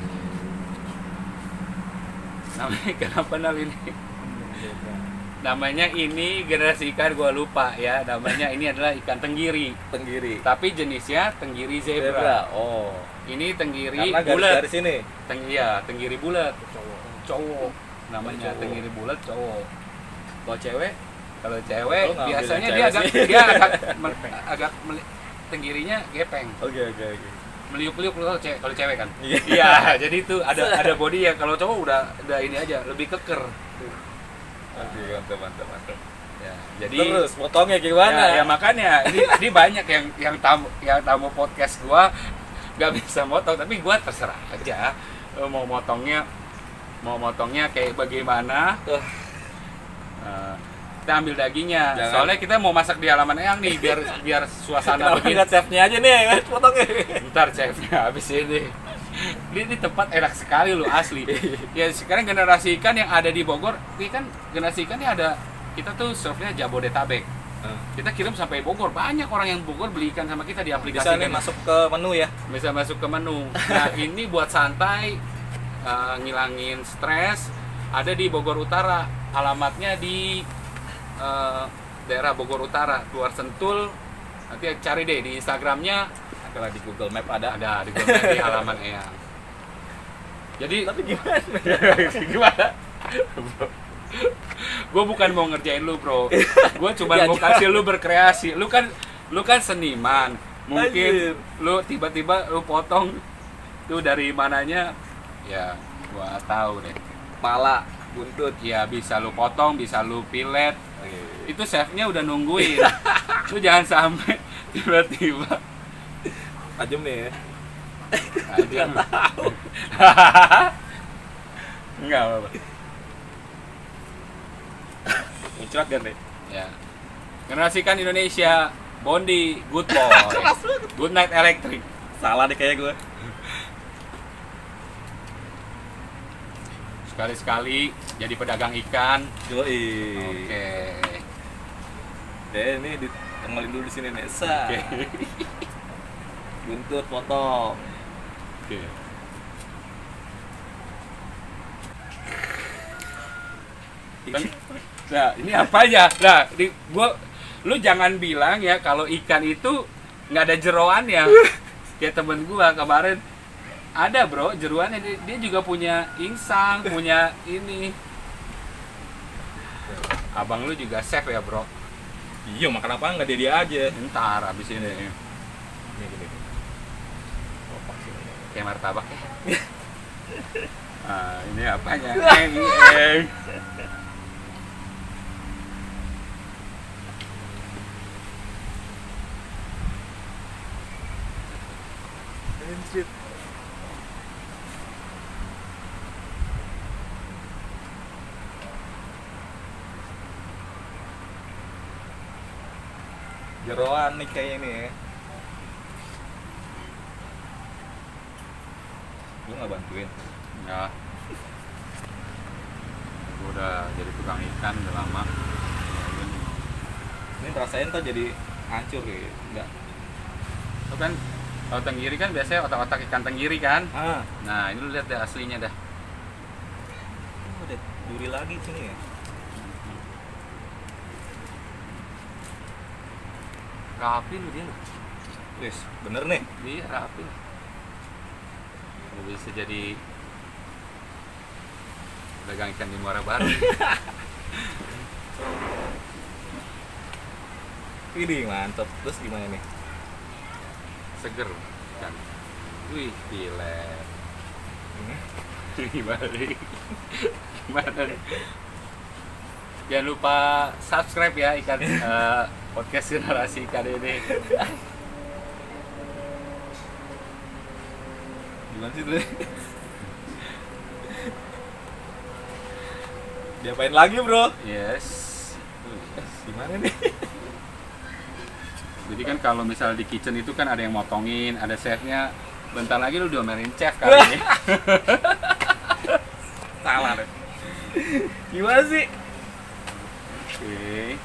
Speaker 1: Namanya ikan apa Nal ini? Namanya ini generasi ikan gua lupa ya. Namanya ini adalah ikan tenggiri.
Speaker 2: Tenggiri.
Speaker 1: Tapi jenisnya tenggiri zebra.
Speaker 2: Oh.
Speaker 1: Ini tenggiri
Speaker 2: Karena
Speaker 1: bulat.
Speaker 2: garis-garis ini.
Speaker 1: Tenggiri bulat. Cowok. Namanya tenggiri bulat cowok.
Speaker 2: Kalau cewek
Speaker 1: Kalau cewek
Speaker 2: Lu nggak
Speaker 1: biasanya
Speaker 2: ambil
Speaker 1: dia
Speaker 2: cewek
Speaker 1: agak
Speaker 2: sih.
Speaker 1: dia agak tenggirinya gepeng.
Speaker 2: oke.
Speaker 1: Meliuk-liuk kalau cewek kan.
Speaker 2: Iya.
Speaker 1: Iya, jadi itu ada body ya. Kalau cowok udah ini aja, lebih keker.
Speaker 2: Oke, mantap.
Speaker 1: Ya, jadi
Speaker 2: Terus potongnya gimana?
Speaker 1: ya makanya ini banyak yang tamu podcast gua nggak bisa motong, tapi gua terserah aja mau motongnya kayak bagaimana. Kita ambil dagingnya.
Speaker 2: Jangan.
Speaker 1: Soalnya kita mau masak di halaman Eyang nih biar suasana
Speaker 2: Kenapa
Speaker 1: begini.
Speaker 2: nggak chefnya aja nih potongnya?
Speaker 1: Ntar chefnya habis ini. Ini tempat enak sekali loh asli. Ya sekarang generasi ikan yang ada di Bogor, ini kan generasi ikan ini ada, kita tuh serve-nya Jabodetabek. Kita kirim sampai Bogor, banyak orang yang Bogor beli ikan sama kita di aplikasi.
Speaker 2: Bisa nih masuk ke menu ya.
Speaker 1: Bisa masuk ke menu. Nah ini buat santai, ngilangin stres, ada di Bogor Utara. Alamatnya di daerah Bogor Utara, keluar Sentul. Nanti cari deh di Instagramnya.
Speaker 2: Kalau di Google Map ada.
Speaker 1: Ada di Google Map di halaman Eyang. Jadi
Speaker 2: Tapi gimana?
Speaker 1: gimana? Gue bukan mau ngerjain lu bro, gue cuma
Speaker 2: Ya,
Speaker 1: mau kasih lu berkreasi. Lu kan seniman, mungkin
Speaker 2: Anjir.
Speaker 1: lu tiba-tiba lu potong tuh dari mananya, ya gua tahu deh.
Speaker 2: Pala, buntut.
Speaker 1: Ya bisa lu potong, bisa lu pilet.
Speaker 2: Oke.
Speaker 1: Itu chefnya udah nungguin. Lu jangan sampai tiba-tiba
Speaker 2: Tajam nih ya.
Speaker 1: aja. Enggak apa-apa.
Speaker 2: Muncrat kan nih.
Speaker 1: Ya. Generasikan Indonesia, Bondi, Good Boy, Good Night Electric.
Speaker 2: Salah deh kayak gue.
Speaker 1: Sekali-sekali jadi pedagang ikan.
Speaker 2: Yoi.
Speaker 1: Oke.
Speaker 2: Deh ini ditengelin dulu di sini nih. Sa.
Speaker 1: Oke.
Speaker 2: Buntut potong.
Speaker 1: Oke. Nah, ini apa aja? Nah, lu jangan bilang ya kalau ikan itu nggak ada jeroannya. Kayak temen gua kemarin ada bro jeroannya, dia juga punya insang, punya ini. Abang lu juga chef ya bro?
Speaker 2: Iya, makan apa nggak dia aja.
Speaker 1: Ntar abis ini
Speaker 2: Ini gini.
Speaker 1: kayak martabak ya. Ah, ini apanya?
Speaker 2: Anjir. Jeroan nih kayaknya nih ya. Lu nggak bantuin?
Speaker 1: Ya. Gua udah jadi tukang ikan udah lama.
Speaker 2: Ini rasain tuh jadi hancur kayak enggak.
Speaker 1: Itu kan kalau tenggiri kan biasanya otak-otak ikan tenggiri kan.
Speaker 2: Ah,
Speaker 1: Nah, ini lu lihat deh aslinya dah.
Speaker 2: ada duri lagi sini ya.
Speaker 1: Rapi lu dia lu.
Speaker 2: Wis, bener nih.
Speaker 1: Iya, rapi. Lu bisa jadi pedagang ikan di Muara Baru.
Speaker 2: Ini mantep. Terus gimana nih?
Speaker 1: Seger kan. Wih, pilet. Gimana nih? Gimana nih? Jangan lupa subscribe ya ikan podcast generasi ikan ini.
Speaker 2: Gimana sih tuh? Diapain lagi, Bro?
Speaker 1: Yes.
Speaker 2: Gimana nih?
Speaker 1: Jadi kan kalau misal di kitchen itu kan ada yang motongin, ada chefnya. Bentar lagi lu diomelin chef kali ini.
Speaker 2: Salah deh. Gimana sih?
Speaker 1: Oke.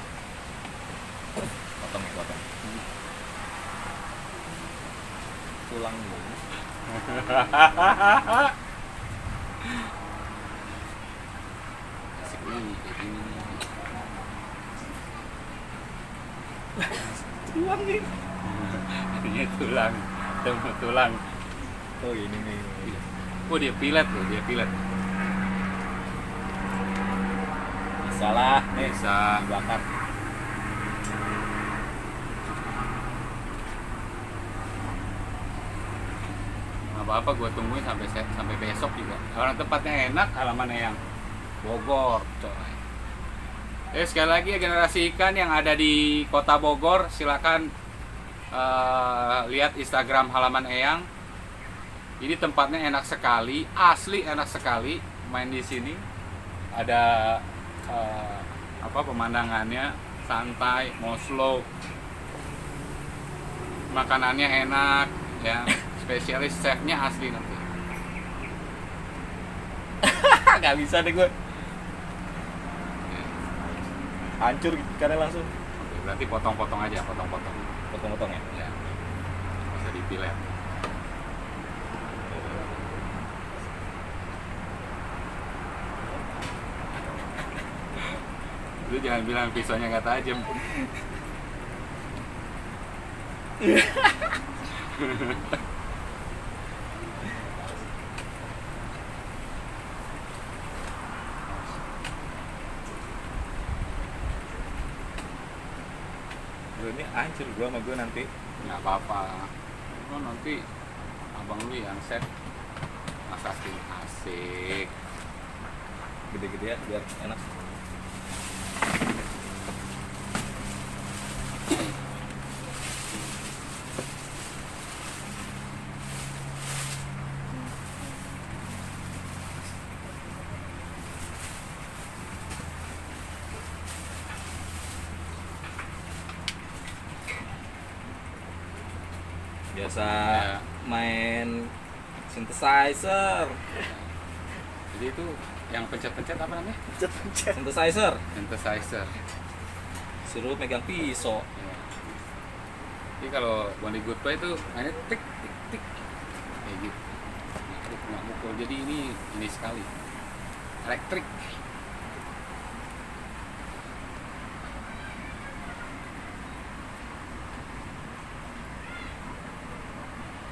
Speaker 2: Potong nih, potong. Tulang dulu.
Speaker 1: Asik nih, kayak gini.
Speaker 2: Tulang nih.
Speaker 1: Ini tulang, temu tulang.
Speaker 2: Oh, ini nih.
Speaker 1: Oh dia pilet loh, dia pilet.
Speaker 2: Bisa lah, nih
Speaker 1: Bisa.
Speaker 2: bakar.
Speaker 1: Apa-apa gue tungguin sampai besok juga. Orang tempatnya enak, halaman yang Bogor, coy. Sekali lagi ya, generasi ikan yang ada di kota Bogor, silakan lihat Instagram halaman Eyang. Ini tempatnya enak sekali, asli enak sekali main di sini. Ada pemandangannya santai, mau slow. Makanannya enak, ya. Spesialis chefnya asli nanti.
Speaker 2: Gak bisa deh gue. Hancur ikannya langsung.
Speaker 1: Oke, berarti potong-potong aja, potong-potong.
Speaker 2: Potong-potong ya.
Speaker 1: Ya. Nggak usah dipilet. Lu jangan bilang pisaunya nggak tajam.
Speaker 2: Ini hancur gue sama gue nanti.
Speaker 1: Nggak apa-apa. Oh, nanti abang lu yang set masakin asik.
Speaker 2: Gede-gede ya biar enak. Biasa
Speaker 1: Ya.
Speaker 2: main synthesizer.
Speaker 1: Jadi itu yang pencet-pencet apa namanya?
Speaker 2: Synthesizer.
Speaker 1: Synthesizer.
Speaker 2: Suruh megang pisau.
Speaker 1: Ya. Jadi kalau Bondi Good Boy itu mainnya tik tik tik kayak gitu. Nggak mukul. Jadi ini sekali. Elektrik.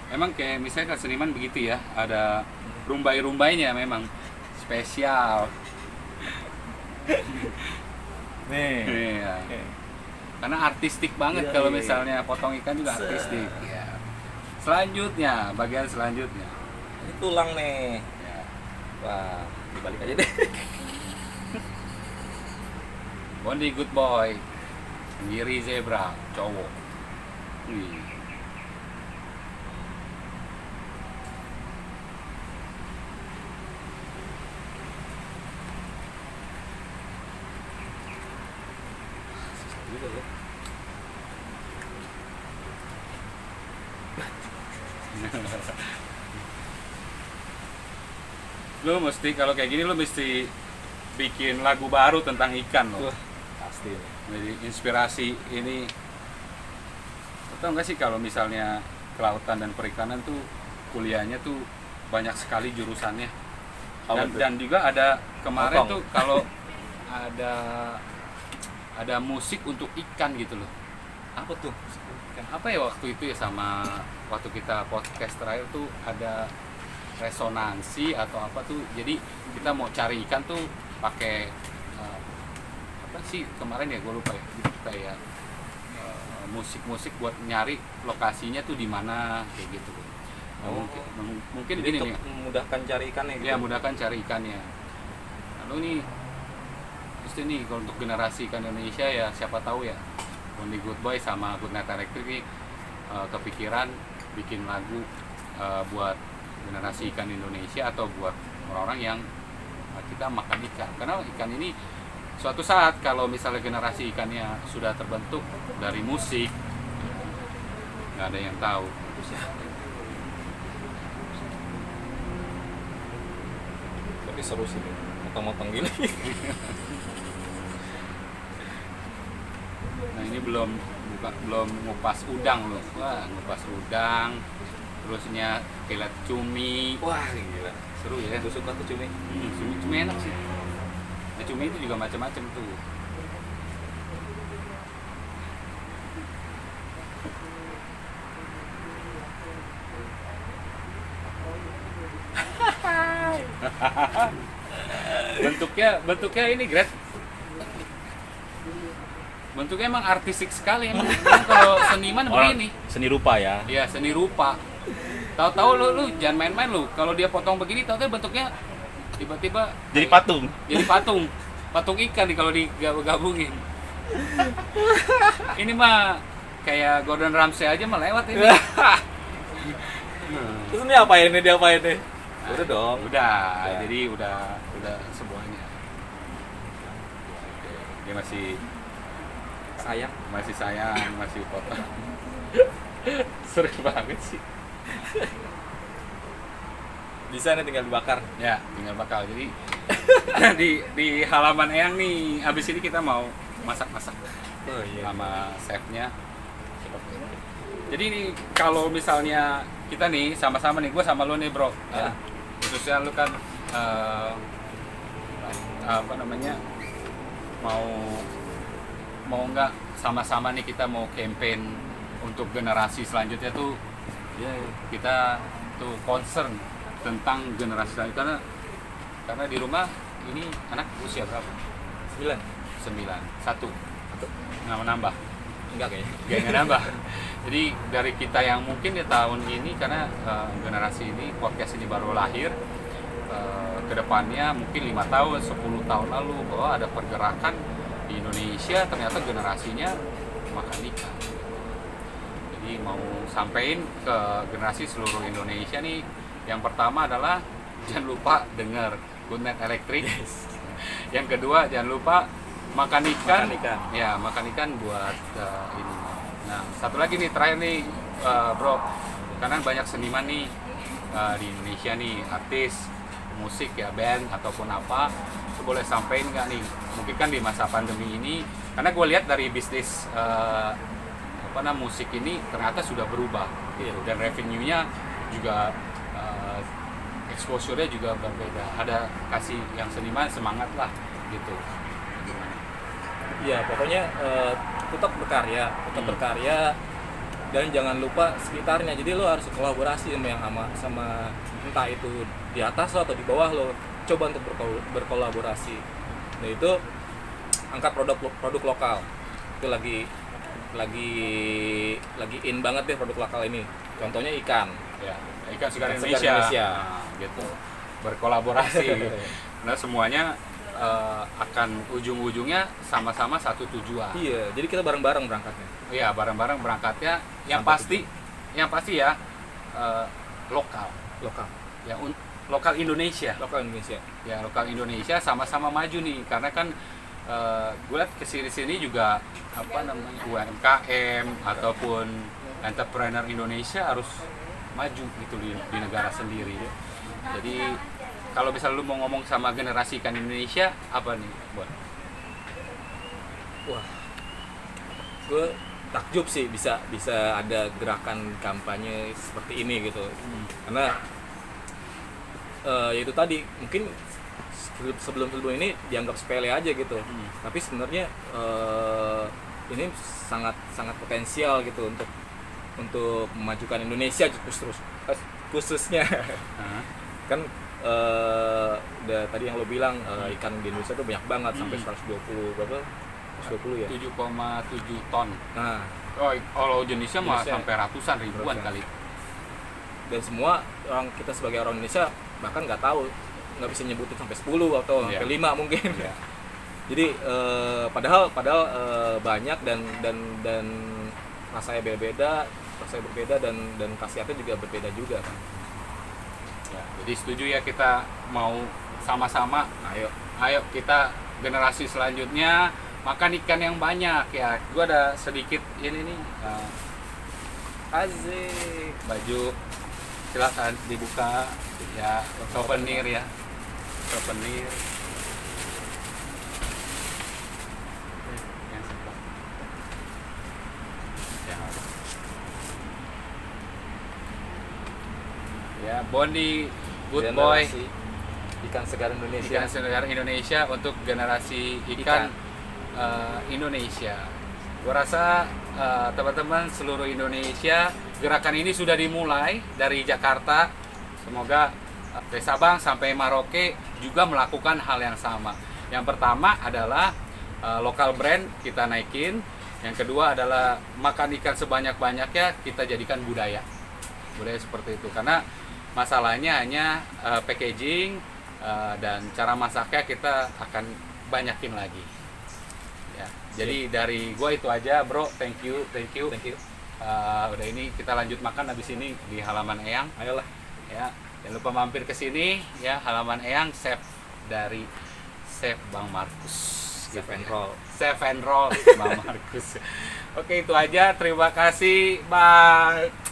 Speaker 1: Emang kayak misalnya kan seniman begitu ya, ada rumbai-rumbainya memang spesial.
Speaker 2: Nih.
Speaker 1: Iya. Karena artistik banget
Speaker 2: Iya,
Speaker 1: kalau
Speaker 2: iya.
Speaker 1: misalnya potong ikan juga artistik. Iya. Selanjutnya, bagian selanjutnya.
Speaker 2: Ini tulang nih.
Speaker 1: Ya.
Speaker 2: Wah, dibalik aja deh.
Speaker 1: Bondi Good Boy, Ngiri Zebra, cowok. Wih.
Speaker 2: Juga ya.
Speaker 1: Lu mesti kalau kayak gini lu mesti bikin lagu baru tentang ikan loh.
Speaker 2: Wah, pasti nih.
Speaker 1: Jadi inspirasi ini. Tahu nggak sih kalau misalnya kelautan dan perikanan tuh kuliahnya tuh banyak sekali jurusannya.
Speaker 2: Apa tuh?
Speaker 1: Dan juga ada kemarin
Speaker 2: Potong.
Speaker 1: tuh kalau ada musik untuk ikan gitu loh.
Speaker 2: Apa tuh?
Speaker 1: Apa ya waktu itu ya, sama waktu kita podcast terakhir tuh ada resonansi atau apa tuh, jadi kita mau cari ikan tuh pakai apa sih kemarin ya, gue lupa ya, gitu kayak musik-musik buat nyari lokasinya tuh di mana kayak gitu. Nah,
Speaker 2: Oh.
Speaker 1: mungkin
Speaker 2: Jadi
Speaker 1: gini
Speaker 2: untuk
Speaker 1: nih
Speaker 2: memudahkan cari ikannya gitu.
Speaker 1: ya, mudahkan cari ikannya. Lalu nih mesti nih kalau untuk generasi ikan Indonesia ya, siapa tahu ya Bondi Good Boy sama Good Night Electric nih kepikiran bikin lagu buat generasi ikan Indonesia atau buat orang-orang yang kita makan ikan. Karena ikan ini suatu saat kalau misalnya generasi ikannya sudah terbentuk dari musik, nggak ada yang tahu.
Speaker 2: Tapi seru sih, motong-motong gini.
Speaker 1: Nah ini belum ngupas udang loh. Wah, ngupas udang, terusnya pelet cumi.
Speaker 2: Wah, gila.
Speaker 1: Seru ya.
Speaker 2: Gue suka tuh cumi.
Speaker 1: Cumi enak sih. Nah, cumi itu juga macam-macam tuh. bentuknya ini Gret, bentuknya emang artistik sekali emang. Kalau seniman begini.
Speaker 3: Seni rupa ya.
Speaker 1: Iya, seni rupa. Tahu-tahu lu jangan main-main lu. Kalau dia potong begini tahu-tahu bentuknya tiba-tiba
Speaker 3: Jadi patung.
Speaker 1: jadi patung. Patung ikan nih kalau digabungin. Ini mah kayak Gordon Ramsay aja melewat ini.
Speaker 2: Terus ini apain nih, dia apain nih? Udah dong.
Speaker 1: Udah,
Speaker 2: Ya.
Speaker 1: jadi udah semuanya. Dia masih
Speaker 2: Sayang.
Speaker 1: sayang, masih potong. Seru banget sih.
Speaker 2: Bisa nih tinggal dibakar.
Speaker 1: Ya, tinggal bakal. Jadi di halaman Eyang nih, abis ini kita mau masak-masak
Speaker 2: Oh
Speaker 1: sama chefnya. Jadi ini kalau misalnya kita nih sama-sama nih, gue sama lu nih bro,
Speaker 2: Ya.
Speaker 1: khususnya lu kan apa namanya mau nggak sama-sama nih kita mau campaign untuk generasi selanjutnya tuh ya kita tuh concern tentang generasi selanjutnya karena di rumah ini anak usia berapa?
Speaker 2: 9.
Speaker 1: 1 nambah
Speaker 2: Enggak kayaknya.
Speaker 1: gak nambah. Jadi dari kita yang mungkin di tahun ini karena generasi ini podcast ini baru lahir, kedepannya mungkin 5 tahun 10 tahun lalu bahwa ada pergerakan di Indonesia ternyata generasinya makan ikan. Jadi mau sampein ke generasi seluruh Indonesia nih, yang pertama adalah jangan lupa dengar Good Night Electric. Yang kedua jangan lupa makan ikan. Ya, makan ikan buat ini. Nah, satu lagi nih terakhir nih bro, karena banyak seniman nih di Indonesia nih, artis musik ya, band ataupun apa, itu boleh sampein nggak nih? Mungkin kan di masa pandemi ini, karena gue lihat dari bisnis musik ini ternyata sudah berubah, gitu. Dan revenue-nya juga exposure-nya juga berbeda. Ada kasih yang seniman semangat lah, gitu. Gimana?
Speaker 2: Iya, pokoknya tetap berkarya dan jangan lupa sekitarnya. Jadi lo harus kolaborasi sama entah itu di atas lo atau di bawah lo. Coba untuk berkolaborasi. Nah itu angkat produk lokal. Itu lagi in banget deh produk lokal ini. Contohnya ikan.
Speaker 1: Ya, ikan segar
Speaker 2: Ikan segar
Speaker 1: Indonesia.
Speaker 2: Indonesia.
Speaker 1: Nah, gitu. Berkolaborasi. Nah, semuanya akan ujung-ujungnya sama-sama satu tujuan.
Speaker 2: Iya, jadi kita bareng-bareng berangkatnya.
Speaker 1: Iya, bareng-bareng berangkatnya. Yang pasti ya lokal. Ya, lokal Indonesia. Ya, lokal Indonesia sama-sama maju nih, karena kan gue lihat kesini-sini juga UMKM ataupun entrepreneur Indonesia harus maju gitu di negara sendiri. Jadi kalau misalnya lu mau ngomong sama generasi ikan Indonesia apa nih, Bon?
Speaker 2: Wah, gue takjub sih bisa ada gerakan kampanye seperti ini gitu. Karena ya itu tadi mungkin sebelum ini dianggap sepele aja gitu. Tapi sebenarnya ini sangat potensial gitu untuk memajukan Indonesia khususnya. Kan udah tadi yang lo bilang ikan di Indonesia tuh banyak banget sampai 120 berapa? 120 ya?
Speaker 1: 7,7 ton.
Speaker 2: Nah,
Speaker 1: kalau jenisnya mah
Speaker 2: Jenisnya
Speaker 1: sampai ratusan ribuan kali.
Speaker 2: Dan semua kita sebagai orang Indonesia bahkan nggak bisa nyebutin sampai 10 atau sampai 5 mungkin.
Speaker 1: Yeah.
Speaker 2: Jadi padahal banyak dan rasanya berbeda dan khasiatnya juga berbeda juga kan.
Speaker 1: Ya, jadi setuju ya, kita mau sama-sama ayo kita generasi selanjutnya makan ikan yang banyak ya. Gua ada sedikit ini nih asik baju, silakan dibuka ya, souvenir ya, souvenir. Ya, Bondi Good Boy
Speaker 2: ikan segar Indonesia.
Speaker 1: Ikan segar Indonesia untuk generasi ikan Indonesia. Gua rasa teman-teman seluruh Indonesia, gerakan ini sudah dimulai dari Jakarta. Semoga dari Sabang sampai Merauke juga melakukan hal yang sama. Yang pertama adalah lokal brand kita naikin. Yang kedua adalah makan ikan sebanyak-banyaknya kita jadikan budaya seperti itu. Karena masalahnya hanya packaging dan cara masaknya kita akan banyakin lagi. Ya, jadi dari gua itu aja, bro. Thank you. Udah ini kita lanjut makan habis ini di halaman Eyang.
Speaker 2: Ayolah.
Speaker 1: Ya, jangan lupa mampir ke sini ya, halaman Eyang, chef dari Chef Bang Markus.
Speaker 2: Chef and roll.
Speaker 1: Chef and roll Bang Markus. Oke, itu aja. Terima kasih. Bye.